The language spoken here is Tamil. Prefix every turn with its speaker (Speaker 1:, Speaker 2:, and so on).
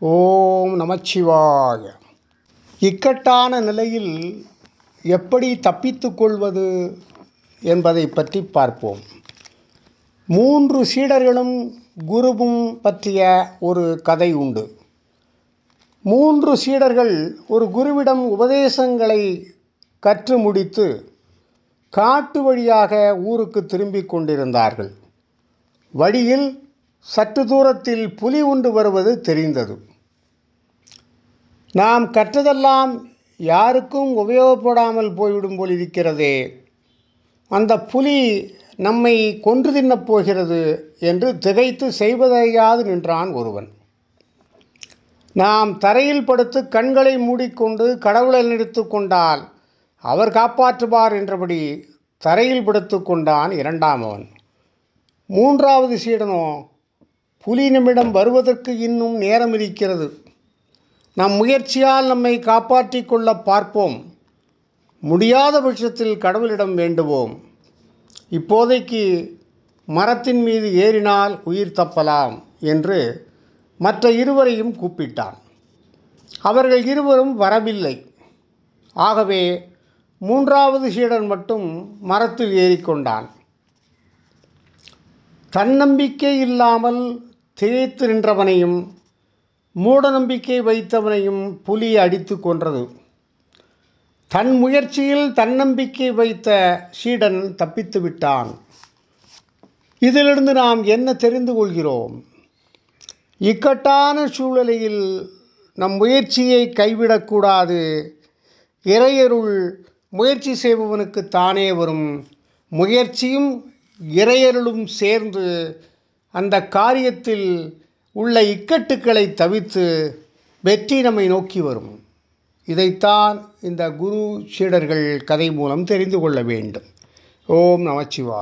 Speaker 1: ஓம் நமச்சிவாய. இக்கட்டான நிலையில் எப்படி தப்பித்து கொள்வது என்பதை பற்றி பார்ப்போம். 3 சீடர்களும் குருவும் பற்றிய ஒரு கதை உண்டு. 3 சீடர்கள் ஒரு குருவிடம் உபதேசங்களை கற்று முடித்து காட்டு வழியாக ஊருக்கு திரும்பிக் கொண்டிருந்தார்கள். வழியில் சற்று தூரத்தில் புலி ஒன்று வருவது தெரிந்தது. நாம் கற்றதெல்லாம் யாருக்கும் உபயோகப்படாமல் போய்விடும் போல் இருக்கிறதே, அந்த புலி நம்மை கொன்று தின்னப் போகிறது என்று திகைத்து செய்வதையாது நின்றான் ஒருவன். நாம் தரையில் படுத்து கண்களை மூடிக்கொண்டு கடவுளை நினைத்து கொண்டால் அவர் காப்பாற்றுவார் என்றபடி தரையில் படுத்து கொண்டான் இரண்டாமவன். 3வது சீடனோ, புலி நம்மிடம் வருவதற்கு இன்னும் நேரம் இருக்கிறது, நம் முயற்சியால் நம்மை காப்பாற்றி கொள்ள பார்ப்போம், முடியாத பட்சத்தில் கடவுளிடம் வேண்டுவோம், இப்போதைக்கு மரத்தின் மீது ஏறினால் உயிர் தப்பலாம் என்று மற்ற இருவரையும் கூப்பிட்டான். அவர்கள் இருவரும் வரவில்லை. ஆகவே 3வது சீடன் மட்டும் மரத்தில் ஏறிக்கொண்டான். தன்னம்பிக்கை இல்லாமல் திகைத்து நின்றவனையும் மூட நம்பிக்கை வைத்தவனையும் புலி அடித்து கொன்றது. தன் முயற்சியில் தன்னம்பிக்கை வைத்த சீடன் தப்பித்து விட்டான். இதிலிருந்து நாம் என்ன தெரிந்து கொள்கிறோம்? இக்கட்டான சூழ்நிலையில் நம் முயற்சியை கைவிடக்கூடாது. இறையருள் முயற்சி செய்பவனுக்கு தானே வரும். முயற்சியும் இறையருளும் சேர்ந்து அந்த காரியத்தில் உள்ள இக்கட்டுக்களை தவிர்த்து வெற்றி நம்மை நோக்கி வரும். இதைத்தான் இந்த குரு சீடர்கள் கதை மூலம் தெரிந்து கொள்ள வேண்டும். ஓம் நமச்சிவாய.